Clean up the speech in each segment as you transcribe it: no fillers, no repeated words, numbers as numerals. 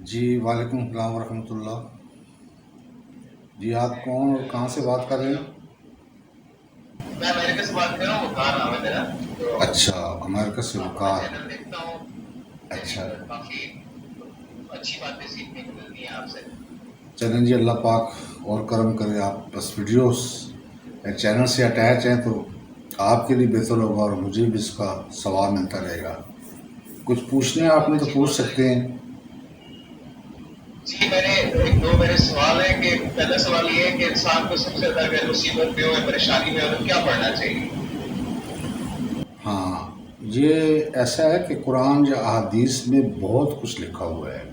جی وعلیکم السلام ورحمۃ اللہ۔ جی آپ کون اور کہاں سے بات کر رہے ہیں؟ میں امریکہ سے بات کر رہا ہوں، وقار نام ہے میرا۔ تو اچھا، امریکہ سے آپ کا وقار۔ چینل دیکھتا ہوں، اچھا، کافی اچھی باتیں سیکھنے کو ملتی ہیں آپ سے۔ چلیں جی، اللہ پاک اور کرم کرے۔ آپ بس ویڈیوز چینل سے اٹیچ ہیں تو آپ کے لیے بہتر ہوگا اور مجھے بھی اس کا ثواب ملتا رہے گا۔ کچھ پوچھنے آپ نے تو جی پوچھ بہت سکتے ہیں۔ جی میرے سوال ہے کہ پہلا سوال یہ ہے کہ انسان کو سب سے زیادہ اگر مصیبت میں ہو یا پریشانی میں ہو تو کیا پڑھنا چاہیے؟ ہاں، یہ ایسا ہے کہ قرآن یا احادیث میں بہت کچھ لکھا ہوا ہے۔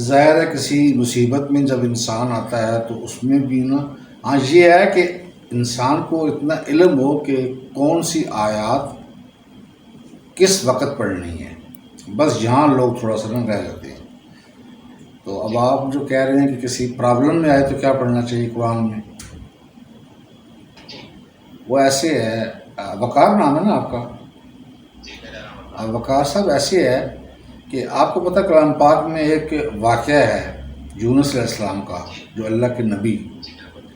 ظاہر ہے کسی مصیبت میں جب انسان آتا ہے تو اس میں بھی نا، ہاں یہ ہے کہ انسان کو اتنا علم ہو کہ کون سی آیات کس وقت پڑھنی ہے، بس یہاں لوگ تھوڑا سا نا رہ جاتے ہیں۔ تو اب جی آپ جو کہہ رہے ہیں کہ کسی پرابلم میں آئے تو کیا پڑھنا چاہیے قرآن میں، جی وہ ایسے ہے۔ وقار نام ہے نا آپ کا؟ جی میرا نام وقار۔ وقار صاحب ایسے ہے کہ آپ کو پتہ کلام پاک میں ایک واقعہ ہے یونس علیہ السلام کا، جی جو اللہ کے نبی، جی بالکل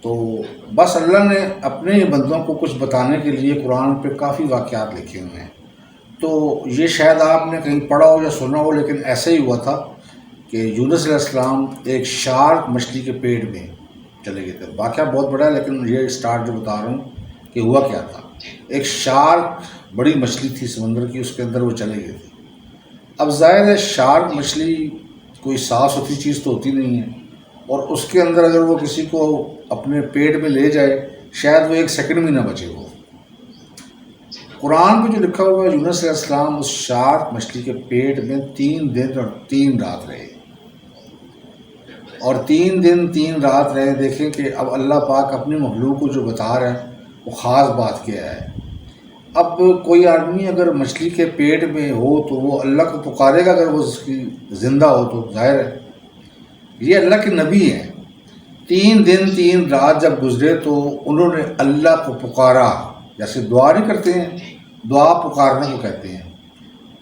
تو بالکل۔ بس اللہ نے اپنے ہی بندوں کو کچھ بتانے کے لیے قرآن پہ کافی واقعات لکھے ہوئے ہیں۔ تو یہ شاید آپ نے کہیں پڑھا ہو یا سنا ہو، لیکن ایسے ہی ہوا تھا کہ یونس علیہ السلام ایک شارک مچھلی کے پیٹ میں چلے گئے تھے۔ واقعہ بہت بڑا ہے لیکن یہ اسٹارٹ جو بتا رہا ہوں کہ ہوا کیا تھا۔ جی ایک شارک بڑی مچھلی تھی سمندر کی، اس کے اندر وہ چلے گئے تھے۔ اب ظاہر ہے شارک جی مچھلی کوئی صاف ستھری چیز تو ہوتی نہیں ہے، اور اس کے اندر اگر وہ کسی کو اپنے پیٹ میں لے جائے شاید وہ ایک سیکنڈ بھی نہ بچے وہ۔ جی بالکل قرآن پہ جو لکھا ہوا ہے، یونس علیہ السلام اس شارک مچھلی کے پیٹ میں 3 دن اور 3 رات رہے، بالکل اور ایسے ہی۔ 3 دن 3 رات رہے۔ دیکھیں کہ اب اللہ پاک اپنی مخلوق کو جو بتا رہا ہے وہ خاص بات کیا ہے۔ اب کوئی آدمی اگر مچھلی کے پیٹ میں ہو تو وہ اللہ کو پکارے گا، اگر وہ اس کی زندہ ہو تو ظاہر ہے یہ اللہ کے نبی ہیں۔ 3 دن 3 رات جب گزرے تو انہوں نے اللہ کو پکارا، جیسے دعا نہیں کرتے ہیں، جی دعا پکارنے جی کو کہتے ہیں۔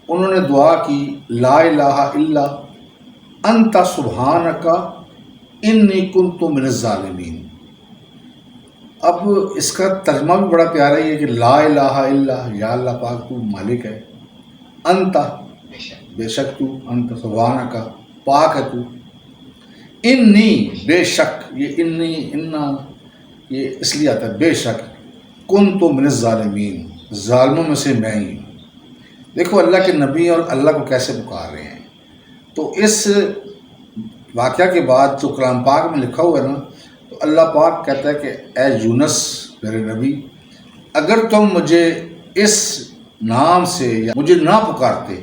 انہوں نے دعا کی، لا الہ الا انت سبحانک انی کنت من الظالمین۔ اب اس کا ترجمہ بھی بڑا پیارا ہی ہے کہ لا الہ الا، یا اللہ پاک تو مالک ہے، انت بے شک بے شک تو، انت سبحانک پاک ہے تو، انی بے شک بے شک، یہ انی انا یہ اس لیے آتا ہے بے شک، کن تو من الظالمین ظالموں میں سے میں ہی ہوں۔ دیکھو اللہ کے نبی اور اللہ کو کیسے پکار رہے ہیں۔ تو اس واقعہ کے بعد جو کلام پاک میں لکھا ہوا ہے نا، تو اللہ پاک جی کہتا ہے کہ اے یونس میرے نبی، اگر تم مجھے اس نام سے یا مجھے نہ پکارتے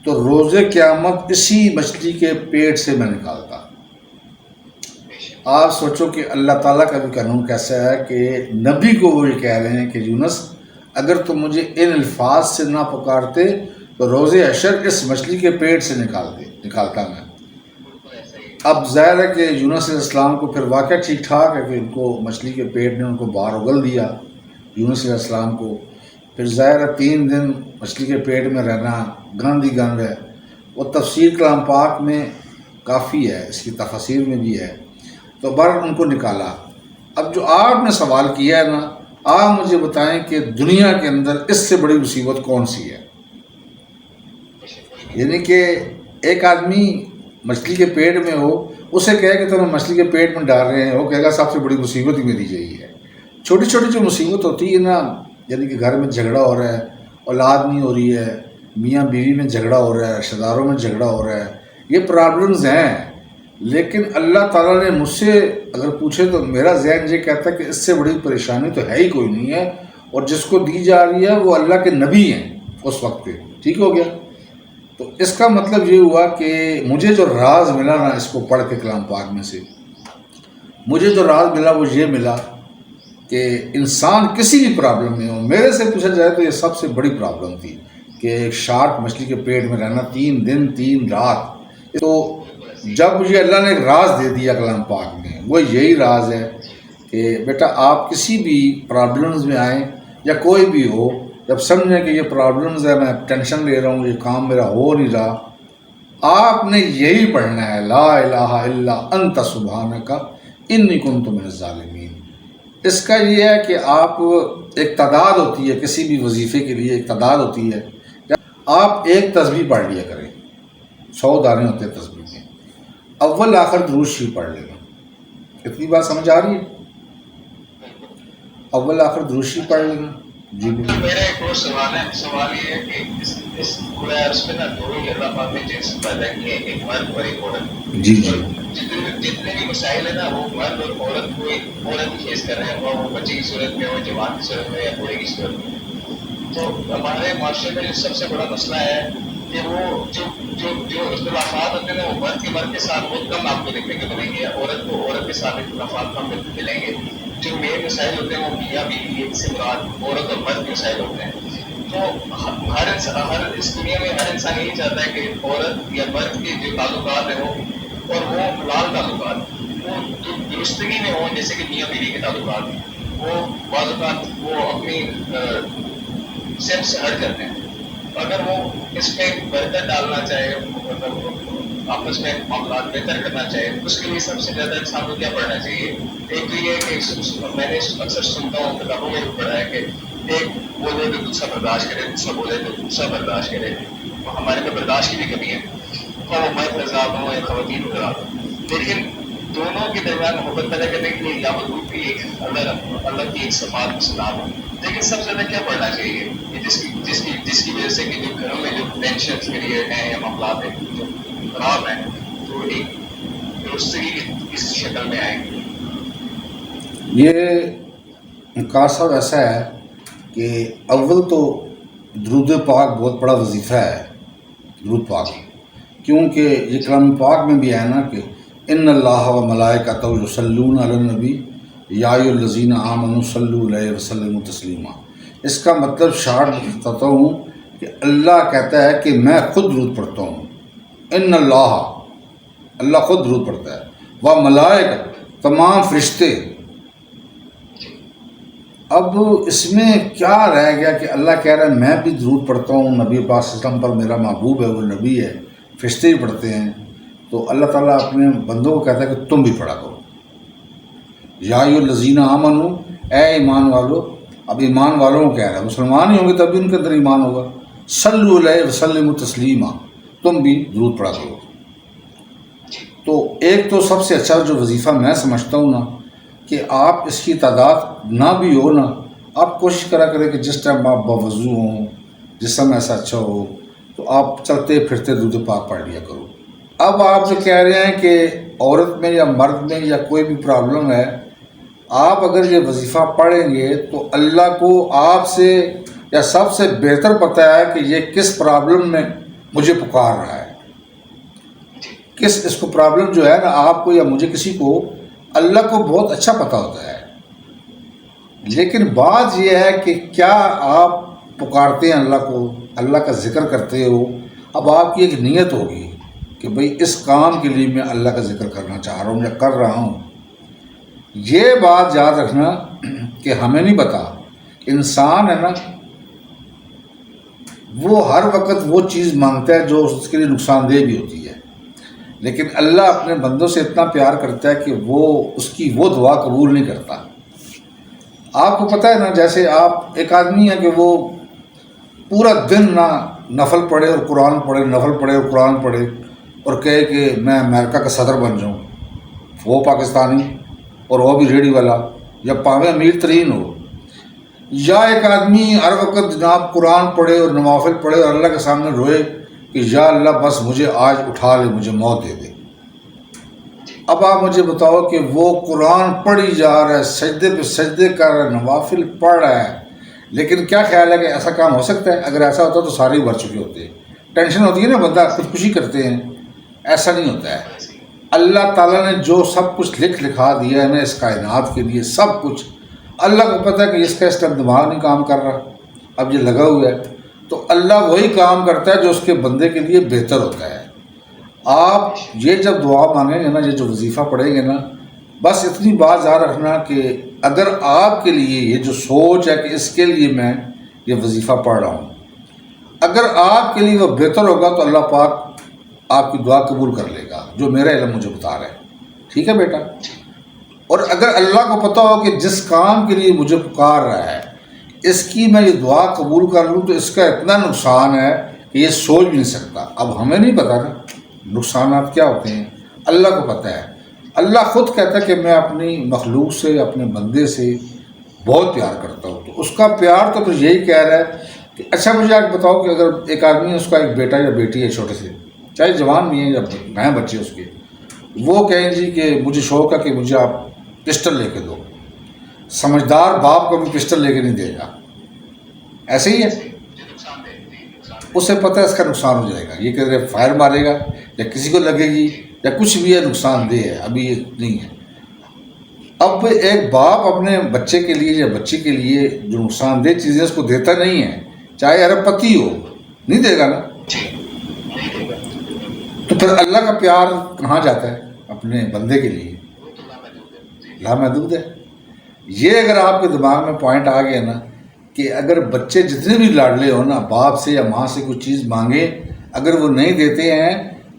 تو روز قیامت اسی مچھلی کے پیٹ سے میں نکالتا۔ بے شک آپ سوچو کہ اللہ تعالیٰ کا بھی قانون کیسا ہے کہ نبی کو وہ یہ کہہ رہے ہیں کہ یونس اگر تم مجھے ان الفاظ سے نہ پکارتے تو روز حشر اس مچھلی کے پیٹ سے نکالتا میں۔ بالکل ایسا ہی ہے۔ اب ظاہر ہے کہ یونس علیہ السلام کو پھر واقعہ ٹھیک ٹھاک ہے کہ ان کو مچھلی کے پیٹ نے ان کو باہر اگل دیا یونس علیہ السلام کو۔ پھر ظاہر ہے 3 دن مچھلی کے پیٹ میں رہنا گند ہی گند ہے۔ وہ تفسیر کلام پاک میں کافی ہے، اس کی تفاسیر میں بھی ہے۔ تو بہرحال ان کو نکالا۔ اب جو آپ نے سوال کیا ہے نا، آپ مجھے بتائیں کہ دنیا کے اندر اس سے بڑی مصیبت کون سی ہے؟ بے شک کوئی نہیں۔ یعنی کہ ایک آدمی مچھلی کے پیٹ میں ہو، اسے کہے کہ تمہیں مچھلی کے پیٹ میں ڈال رہے ہیں، وہ کہے گا سب سے بڑی مصیبت ہی میری یہی ہے۔ چھوٹی چھوٹی جو مصیبت ہوتی ہے نا، یعنی کہ گھر میں جھگڑا ہو رہا ہے، اولاد نہیں ہو رہی ہے، میاں بیوی میں جھگڑا ہو رہا ہے، رشتہ داروں میں جھگڑا ہو رہا ہے، یہ پرابلمز ہیں۔ لیکن اللہ تعالیٰ نے مجھ سے اگر پوچھے تو میرا ذہن یہ کہتا ہے کہ اس سے بڑی پریشانی تو ہے ہی کوئی نہیں ہے، اور جس کو دی جا رہی ہے وہ اللہ کے نبی ہیں اس وقت پہ۔ ٹھیک ہو گیا؟ تو اس کا مطلب یہ ہوا کہ مجھے جو راز ملا نا اس کو پڑھ کے کلام پاک میں سے، مجھے جو راز ملا وہ یہ ملا کہ انسان کسی بھی پرابلم میں ہو، میرے سے پوچھا جائے تو یہ سب سے بڑی پرابلم تھی کہ ایک شارک مچھلی کے پیٹ میں رہنا 3 دن 3 رات۔ تو بالکل ایسے ہی جب مجھے اللہ نے ایک راز دے دیا کلام پاک میں، وہ یہی راز ہے ہے۔ جی کہ بیٹا آپ کسی بھی پرابلمز میں آئیں یا کوئی بھی ہو، جب سمجھیں کہ یہ پرابلمز ہے، میں ٹینشن لے رہا ہوں، یہ کام میرا ہو نہیں رہا، آپ نے یہی پڑھنا ہے لا الہ الا انت سبحانک انی کنت من الظالمین۔ اس کا یہ ہے کہ آپ ایک تعداد ہوتی ہے کسی بھی وظیفے کے لیے، ایک تعداد ہوتی ہے، آپ ایک تسبیح پڑھ لیا کریں، 100 دانے ہوتے ہیں تسبیح میں، اول آخر درود شریف پڑھ لینا۔ اتنی بات سمجھ آ رہی ہے؟ اول آخر درود شریف پڑھ لینا۔ جی بالکل۔ میرا ایک اور سوال یہ ہے کہ اس پورے عرص میں نا دو ہی اللہ پاک نے جنس پیدا کیے، ایک مرد اور ایک عورت۔ جی جی جتنے بھی مسائل ہیں نا وہ مرد اور عورت کو عورت فیس کر رہے ہیں، وہ بچے کی صورت میں ہو، جوان کی صورت میں یا بوڑھے کی صورت میں۔ تو ہمارے معاشرے میں جو سب سے بڑا مسئلہ ہے کہ وہ جو اختلافات ہوتے ہیں نا وہ مرد کے ساتھ بہت کم آپ کو دیکھنے کو ملیں گے، عورت کو عورت کے ساتھ اختلافات کم ملیں گے۔ جو مین مسائل ہوتے ہیں وہ میاں بیوی ایک سے مراد عورت اور مرد کے مسائل ہوتے ہیں۔ تو ہر اس دنیا میں ہر انسان یہی چاہتا ہے کہ عورت یا مرد کے جو تعلقات ہیں اور وہ حلال تعلقات وہ درستگی میں ہوں، جیسے کہ میاں بیوی کے تعلقات وہ بعض اوقات وہ اپنی سیٹ سے ہٹ جاتے ہیں۔ اگر وہ اس میں برکت ڈالنا چاہے، آپس میں معاملات بہتر کرنا چاہے، اس کے لیے سب سے زیادہ انسان کو کیا پڑھنا چاہیے؟ ایک تو یہ ہے کہ میں نے اکثر سنتا ہوں، کتابوں میں بھی پڑھا ہے کہ ایک بولے تو دوسرا برداشت کرے، دوسرا بولے تو دوسرا برداشت کرے۔ ہمارے میں برداشت کی بھی کمی ہے، اور وہ مرد حضرات ہوں یا خواتین حضرات ہوں، لیکن دونوں کے درمیان محبت پیدا کرنے کے لیے یا مضبوط کی ایک اللہ کی ایک صفات سلام ہو۔ لیکن سب سے زیادہ کیا پڑھنا چاہیے کہ جس کی وجہ سے کہ جو گھروں میں جو ٹینشن کریٹ ہیں یا معاملات ہیں جو خراب ہیں تو ایک درستگی اس شکل میں آئیں گے؟ یہ کار صاحب ایسا ہے کہ اول تو درود پاک بہت بڑا وظیفہ ہے، درود پاک، کیونکہ یہ کلام پاک میں بھی ہے نا کہ ان اللہ و ملائکتہ یصلون علی النبی یا ایھا الذین آمنوا صلوا علیہ وسلموا تسلیما۔ اس کا مطلب شارٹ بتاتا ہوں کہ اللہ کہتا ہے کہ میں خود درود پڑھتا ہوں، ان اللہ خود درود پڑھتا ہے، و ملائکہ تمام فرشتے۔ اب اس میں کیا رہ گیا کہ اللہ کہہ رہا ہے میں بھی درود پڑھتا ہوں، نبی پاک صلی اللہ علیہ وسلم پر میرا محبوب ہے، وہ نبی ہے، فرشتے بھی پڑھتے ہیں، تو اللہ تعالیٰ اپنے بندوں کو کہتا ہے کہ تم بھی پڑھا کرو۔ یا ایھا الذین آمنوا، اے ایمان والو، اب ایمان والوں کو کہہ رہا ہے، مسلمان ہی ہوں گے تبھی ان کے اندر ایمان ہوگا۔ صلوا علیہ وسلموا تسلیما، تم بھی درود پڑھا کرو۔ تو ایک تو سب سے اچھا جو وظیفہ میں سمجھتا ہوں نا کہ آپ اس کی تعداد نہ بھی ہو نا، آپ کوشش کرا کریں کہ جس ٹائم آپ باوضو ہوں، جسم ایسا اچھا ہو، تو آپ چلتے پھرتے درود پاک پڑھ لیا کرو۔ اب آپ جو کہہ رہے ہیں کہ عورت میں یا مرد میں یا کوئی بھی پرابلم ہے، آپ اگر یہ وظیفہ پڑھیں گے تو اللہ کو آپ سے یا سب سے بہتر پتہ ہے کہ یہ کس پرابلم میں مجھے پکار رہا ہے، اس کو پرابلم جو ہے نا آپ کو یا مجھے کسی کو، اللہ کو بہت اچھا پتہ ہوتا ہے۔ لیکن بات یہ ہے کہ کیا آپ پکارتے ہیں اللہ کو، اللہ کا ذکر کرتے ہو، اب آپ کی ایک نیت ہوگی کہ بھئی اس کام کے لیے میں اللہ کا ذکر کرنا چاہ رہا ہوں یا کر رہا ہوں۔ یہ بات یاد رکھنا کہ ہمیں نہیں پتا، انسان ہے نا وہ ہر وقت وہ چیز مانگتا ہے جو اس کے لیے نقصان دہ بھی ہوتی ہے، لیکن اللہ اپنے بندوں سے اتنا پیار کرتا ہے کہ وہ اس کی وہ دعا قبول نہیں کرتا۔ آپ کو پتہ ہے نا، جیسے آپ ایک آدمی ہے کہ وہ پورا دن نہ نفل پڑھے اور قرآن پڑھے، نفل پڑھے اور قرآن پڑھے، اور کہے کہ میں امریکہ کا صدر بن جاؤں، وہ پاکستانی اور وہ بھی ریڈی والا، یا پاویں امیر ترین ہو، یا ایک آدمی ہر وقت جناب قرآن پڑھے اور نوافل پڑھے اور اللہ کے سامنے روئے کہ یا اللہ بس مجھے آج اٹھا لے، مجھے موت دے دے۔ اب آپ مجھے بتاؤ کہ وہ قرآن پڑھی جا رہا ہے، سجدے پہ سجدے کر رہا ہے، نوافل پڑھ رہا ہے، لیکن کیا خیال ہے کہ ایسا کام ہو سکتا ہے؟ اگر ایسا ہوتا تو سارے ہی مر چکے ہوتے۔ ٹینشن ہوتی ہے نا، بندہ خودکشی کرتے ہیں، ایسا نہیں ہوتا ہے۔ اللہ تعالیٰ نے جو سب کچھ لکھا دیا ہے نا اس کائنات کے لیے، سب کچھ اللہ کو پتہ ہے کہ اس کا اس ٹائم دماغ نہیں کام کر رہا، اب یہ لگا ہوا ہے، تو اللہ وہی کام کرتا ہے جو اس کے بندے کے لیے بہتر ہوتا ہے۔ آپ یہ جب دعا مانگیں گے نا، یہ جو وظیفہ پڑھیں گے نا، بس اتنی بات یاد رکھنا کہ اگر آپ کے لیے یہ جو سوچ ہے کہ اس کے لیے میں یہ وظیفہ پڑھ رہا ہوں، اگر آپ کے لیے وہ بہتر ہوگا تو اللہ پاک آپ کی دعا قبول کر لے گا، جو میرا علم مجھے بتا رہا ہے، ٹھیک ہے بیٹا؟ اور اگر اللہ کو پتہ ہو کہ جس کام کے لیے مجھے پکار رہا ہے اس کی میں یہ دعا قبول کر لوں تو اس کا اتنا نقصان ہے کہ یہ سوچ بھی نہیں سکتا۔ اب ہمیں نہیں پتہ نا نقصانات کیا ہوتے ہیں، اللہ کو پتہ ہے۔ اللہ خود کہتا ہے کہ میں اپنی مخلوق سے، اپنے بندے سے بہت پیار کرتا ہوں، تو اس کا پیار تو پھر یہی کہہ رہا ہے کہ اچھا مجھے آپ بتاؤ کہ اگر ایک آدمی ہے، اس کا ایک بیٹا یا بیٹی ہے چھوٹے سے، چاہے جوان بھی ہیں یا نئے بچے اس کے، وہ کہیں جی کہ مجھے شوق ہے کہ مجھے آپ پسٹل لے کے دو، سمجھدار باپ کو بھی پسٹل لے کے نہیں دے گا، ایسے ہی ہے، اسے پتہ ہے اس کا نقصان ہو جائے گا، یہ کہ فائر مارے گا یا کسی کو لگے گی یا کچھ بھی ہے، نقصان دہ ہے، ابھی یہ نہیں ہے۔ اب ایک باپ اپنے بچے کے لیے یا بچی کے لیے جو نقصان دہ چیزیں اس کو دیتا نہیں ہے، چاہے ارب پتی ہو، نہیں دے گا نا، تو پھر اللہ کا پیار کہاں جاتا ہے اپنے بندے کے لیے؟ لامحدود ہے۔ یہ اگر آپ کے دماغ میں پوائنٹ آ گیا نا کہ اگر بچے جتنے بھی لاڈلے ہو نا، باپ سے یا ماں سے کوئی چیز مانگے، اگر وہ نہیں دیتے ہیں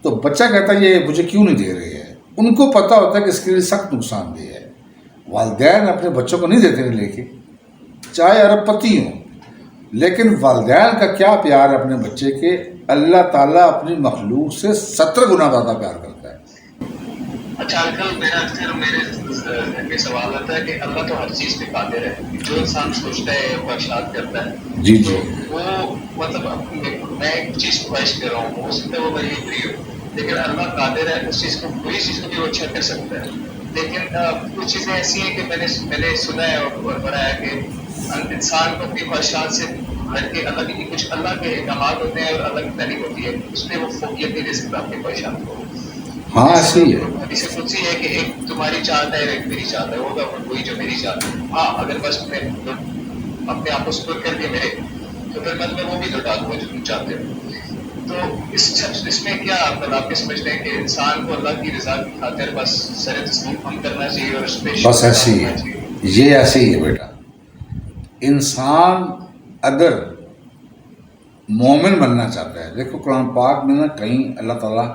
تو بچہ کہتا ہے یہ مجھے کیوں نہیں دے رہے ہیں، ان کو پتہ ہوتا ہے کہ اس کے لیے سخت نقصان دہ ہے۔ والدین اپنے بچوں کو نہیں دیتے ہیں لے کے، چاہے ارب پتی ہوں، لیکن والدین کا کیا پیار ہے اپنے بچے کے، اللہ تعالیٰ اپنی مخلوق سے 70 گنا زیادہ پیار کرتا ہے۔ اچھا انکل، میرے ذہن میں سوال آتا ہے کہ اللہ تو ہر چیز پہ قادر ہے، جو انسان سوچتا ہے خواہشات کرتا ہے، جی جی، تو وہ مطلب میں ایک چیز خواہش کر رہا ہوں، ہو سکتا ہے وہ میری بری ہو، لیکن اللہ قادر ہے اس چیز کو، بری چیز کو بھی وہ اچھا کر سکتا ہے۔ لیکن کچھ چیزیں ایسی ہیں کہ میں نے سنا ہے اور پڑھا ہے کہ انسان کو اپنی خواہشات سے ہٹ کے کچھ اللہ کے احکامات ہوتے ہیں اور اللہ کی تعلیم ہوتی ہے، اس پہ وہ فوقیت نہیں دے سکتا اپنی خواہشات کو۔ ہاں ایسے ہی ہے۔ حدیث قدسی ہے کہ ایک تمہاری چاہت ہے ایک میری چاہت ہے، ہوگا وہی جو میری چاہت ہے۔ ہاں اگر بس میں اپنے آپ کو سپر کر دیا میرے، تو پھر میں وہ بھی لوٹا دوں گا جو تم چاہتے ہو۔ تو اس میں کیا آپ کے سمجھتے ہیں کہ انسان کو اللہ کی رضا کی خاطر بس سر تسلیم ہم کرنا چاہیے اور اس پہ بس ایسے ہی ہے، یہ ایسے ہی ہے بیٹا۔ انسان اگر مومن بننا چاہتا ہے، دیکھو قرآن پاک میں نا کہیں اللہ تعالیٰ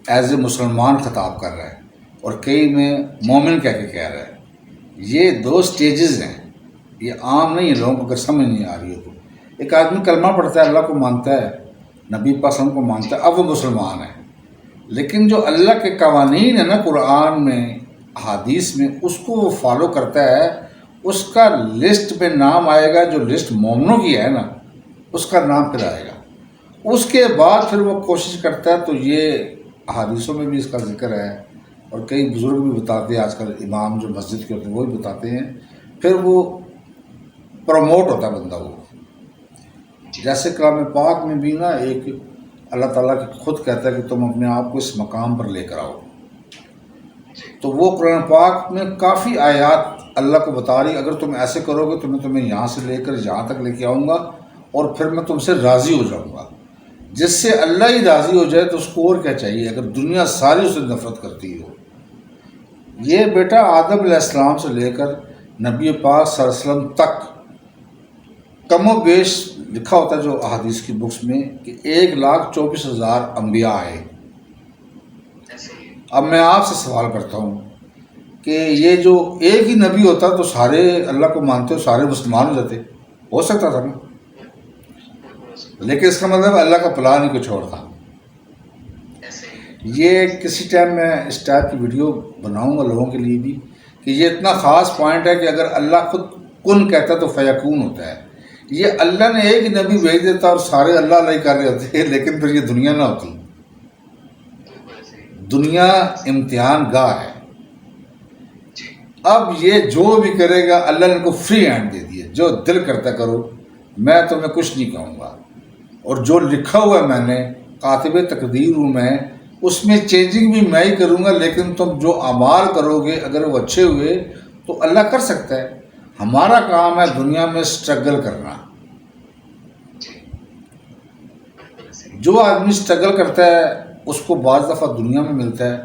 ایز اے مسلمان خطاب کر رہا ہے اور کئی میں مومن کہہ کے کہہ رہا ہے۔ یہ دو سٹیجز ہیں، یہ عام نہیں ہے، لوگوں کو اگر سمجھ نہیں آ رہی ہو تو۔ ایک آدمی کلمہ پڑھتا ہے، اللہ کو مانتا ہے، نبی پاک صلی اللہ علیہ وسلم کو مانتا ہے، اب وہ مسلمان ہے، لیکن جو اللہ کے قوانین ہیں نا قرآن میں، احادیث میں، اس کو وہ فالو کرتا ہے، اس کا لسٹ میں نام آئے گا، جو لسٹ مومنوں کی ہے نا اس کا نام پھر آئے گا۔ اس کے بعد پھر وہ کوشش کرتا ہے، تو یہ احادیثوں میں بھی اس کا ذکر ہے اور کئی بزرگ بھی بتاتے ہیں، آج کل امام جو مسجد کے ہوتے ہیں وہ بھی بتاتے ہیں، پھر وہ پروموٹ ہوتا ہے بندہ۔ وہ جیسے کلام پاک میں بھی نا ایک اللہ تعالیٰ کی خود کہتا ہے کہ تم اپنے آپ کو اس مقام پر لے کر آؤ، تو وہ قرآن پاک میں کافی آیات اللہ کو بتا رہی، اگر تم ایسے کرو گے تو میں تمہیں یہاں سے لے کر یہاں تک لے کے آؤں گا اور پھر میں تم سے راضی ہو جاؤں گا۔ جس سے اللہ ہی راضی ہو جائے تو اس کو اور کیا چاہیے، اگر دنیا ساری اسے نفرت کرتی ہو۔ یہ بیٹا آدم علیہ السلام سے لے کر نبی پاک صلی اللہ علیہ وسلم تک کم و بیش لکھا ہوتا ہے جو احادیث کی بکس میں کہ 1,24,000 انبیاء آئے۔ اب میں آپ سے سوال کرتا ہوں کہ یہ جو ایک ہی نبی ہوتا تو سارے اللہ کو مانتے ہو، سارے مسلمان ہو جاتے، ہو سکتا تھا نا، لیکن اس کا مطلب اللہ کا پلان ہی کچھ اور تھا۔ یہ کسی ٹائم میں اس ٹائپ کی ویڈیو بناؤں گا لوگوں کے لیے بھی کہ یہ اتنا خاص پوائنٹ ہے کہ اگر اللہ خود کن کہتا ہے تو فیکون ہوتا ہے۔ یہ اللہ نے ایک ہی نبی بھیج دیتا اور سارے اللہ اللہ ہی کر رہے ہوتے، لیکن پھر یہ دنیا نہ ہوتی۔ دنیا امتحان گاہ ہے۔ اب یہ جو بھی کرے گا اللہ نے ان کو فری ہینڈ دے دیے، جو دل کرتا کرو، میں تمہیں کچھ نہیں کہوں گا، اور جو لکھا ہوا ہے میں نے، کاتب تقدیر ہوں میں، اس میں چینجنگ بھی میں ہی کروں گا، لیکن تم جو اعمال کرو گے اگر وہ اچھے ہوئے تو اللہ کر سکتا ہے۔ ہمارا کام ہے دنیا میں سٹرگل کرنا۔ جو آدمی سٹرگل کرتا ہے اس کو بعض دفعہ دنیا میں ملتا ہے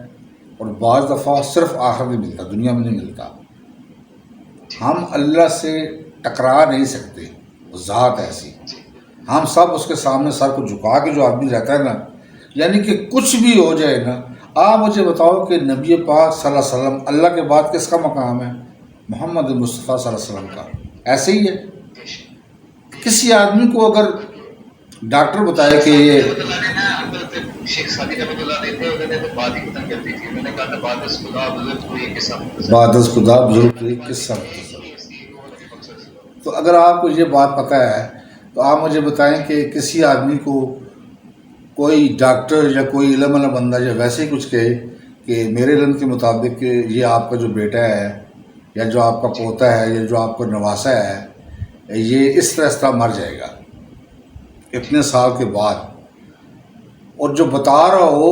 اور بعض دفعہ صرف آخرت میں ملتا، دنیا میں نہیں ملتا۔ ہم اللہ سے ٹکرا نہیں سکتے، وہ ذات ایسی، ہم سب اس کے سامنے سر کو جھکا کے جو آدمی رہتا ہے نا یعنی کہ کچھ بھی ہو جائے نا، آپ مجھے بتاؤ کہ نبی پاک صلی اللہ علیہ وسلم اللہ کے بعد کس کا مقام ہے؟ محمد مصطفیٰ صلی اللہ علیہ وسلم کا. ایسے ہی ہے. کسی آدمی کو اگر ڈاکٹر بتائے کہ یہ شیخ سعدی رحمۃ اللہ علیہ تھے، انہوں نے تو بات ہی ختم کر دی تھی. انہوں نے کہا تھا بعد از خدا بزرگ ہوئی کے ساتھ بعد از خدا بزرگ ہوئی کس سب. تو اگر آپ کو یہ بات پتہ ہے تو آپ مجھے بتائیں کہ کسی آدمی کو کوئی ڈاکٹر یا کوئی علم والا بندہ یا ویسے ہی کچھ کہے کہ میرے علم کے مطابق کہ یہ آپ کا جو بیٹا ہے یا جو آپ کا پوتا ہے یا جو آپ کو نواسا ہے یہ اس طرح مر جائے گا اتنے سال کے بعد، اور جو بتا رہا ہو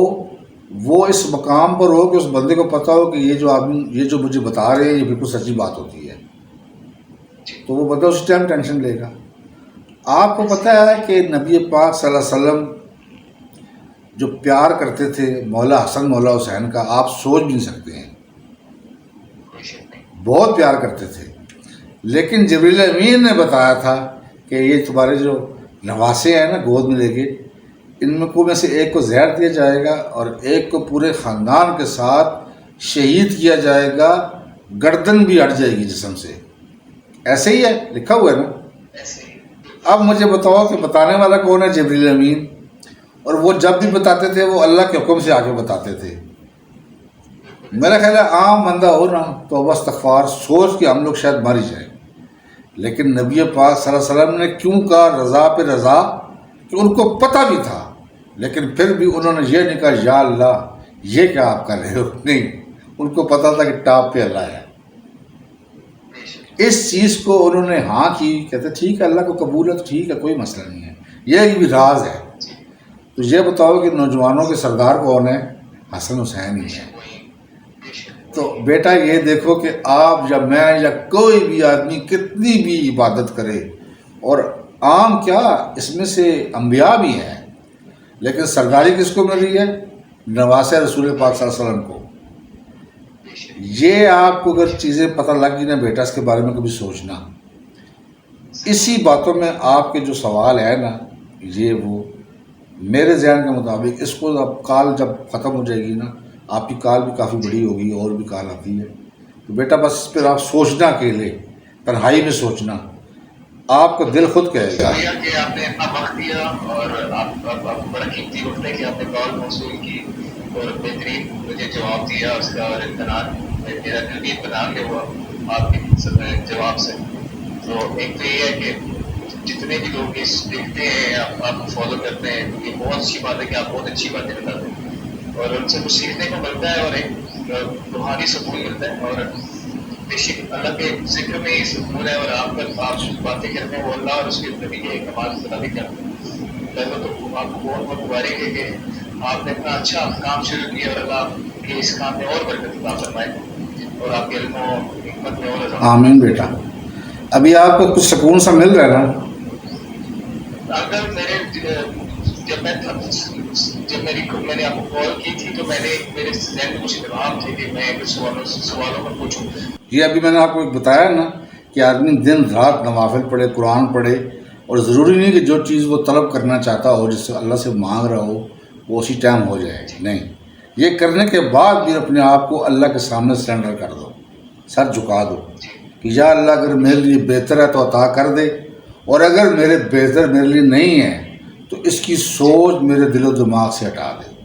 وہ اس مقام پر ہو کہ اس بندے کو پتہ ہو کہ یہ جو مجھے بتا رہے ہیں یہ بالکل سچی بات ہوتی ہے، تو وہ بندہ اس ٹائم ٹینشن لے گا. آپ کو پتہ ہے کہ نبی پاک صلی اللہ علیہ وسلم جو پیار کرتے تھے مولا حسن مولا حسین کا، آپ سوچ بھی نہیں سکتے ہیں. بہت پیار کرتے تھے، لیکن جبریل امین نے بتایا تھا کہ یہ تمہارے جو نواسے ہیں نا گود میں لے کے، ان میں سے ایک کو زہر دیا جائے گا اور ایک کو پورے خاندان کے ساتھ شہید کیا جائے گا، گردن بھی ہٹ جائے گی جسم سے. ایسے ہی ہے، لکھا ہوا ہے نا. اب مجھے بتاؤ کہ بتانے والا کون ہے؟ جبریل امین. اور وہ جب بھی بتاتے تھے وہ اللہ کے حکم سے آگے بتاتے تھے. میرا خیال ہے عام بندہ ہو نا تو بس استغفار سوچ کے ہم لوگ شاید مر ہی جائیں، لیکن نبی پاک صلی اللہ علیہ وسلم نے کیوں کہا رضا پہ رضا، کہ ان کو پتہ بھی تھا، لیکن پھر بھی انہوں نے یہ نہیں کہا یا اللہ یہ کیا آپ کر رہے ہو. نہیں، ان کو پتہ تھا کہ ٹاپ پہ اللہ ہے. اس چیز کو انہوں نے ہاں کی، کہتے ٹھیک ہے اللہ کو قبول ہے تو ٹھیک ہے، کوئی مسئلہ نہیں ہے. یہ بھی راز ہے. تو یہ بتاؤ کہ نوجوانوں کے سردار کون ہے؟ حسن حسین ہی ہے. تو بیٹا یہ دیکھو کہ آپ یا میں یا کوئی بھی آدمی کتنی بھی عبادت کرے، اور عام کیا اس میں سے انبیاء بھی ہیں، لیکن سرداری کس کو مل رہی ہے؟ نواسے رسول پاک صلی اللہ علیہ وسلم کو. یہ آپ کو اگر چیزیں پتہ لگ گئی نا بیٹا، اس کے بارے میں کبھی سوچنا. اسی باتوں میں آپ کے جو سوال ہے نا، یہ وہ میرے ذہن کے مطابق اس کو اب کال جب ختم ہو جائے گی نا، آپ کی کال بھی کافی بڑی ہوگی اور بھی کال آتی ہے، تو بیٹا بس اس پہ آپ سوچنا، اکیلے تنہائی میں سوچنا، آپ کا دل خود کہے گا. کہ آپ نے اپنا وقت دیا اور آپ بڑا قیمتی وقت ہے کہ آپ نے کال موصول کی اور بہترین مجھے جواب دیا اس کا، اور امتحان میرا دل بھی اطمینان کے ہوا آپ کے جواب سے. تو ایک تو یہ ہے کہ جتنے بھی لوگ اس دیکھتے ہیں آپ کو فالو کرتے ہیں، یہ بہت اچھی بات ہے کہ آپ بہت اچھی باتیں بتاتے ہیں اور ان سے کچھ سیکھنے کو ملتا ہے اور ایک روحانی سکون ملتا ہے. اور بے شک اللہ کے ذکر میں یہ سکون ہے، اور آپ باتیں کرتے ہیں وہ اللہ اور اس کے نبی کے کمال سے بھی کرتے ہیں. پہلے تو آپ کو بہت بہت مبارک ہے کہ آپ نے اتنا اچھا کام شروع کیا، اور اللہ کے اس کام میں اور برکت عطا فرمائے اور آپ کے علم و حکمت میں اور آمین. بیٹا ابھی آپ کو کچھ سکون سا مل رہا ہے نا؟ اگر جب میں نے آپ کو کال کی تھی تو میرے ذہن میں کچھ انتظام تھے کہ میں سوالوں پر پوچھوں. یہ ابھی میں نے آپ کو ایک بتایا نا کہ آدمی دن رات نوافل پڑھے، قرآن پڑھے، اور ضروری نہیں کہ جو چیز وہ طلب کرنا چاہتا ہو، جس سے اللہ سے مانگ رہا ہو، وہ اسی ٹائم ہو جائے. نہیں، یہ کرنے کے بعد بھی اپنے آپ کو اللہ کے سامنے سرنڈر کر دو، سر جھکا دو کہ یا اللہ اگر میرے لیے بہتر ہے تو عطا کر دے، اور اگر بہتر میرے لیے نہیں ہے تو اس کی سوچ میرے دل و دماغ سے ہٹا دے.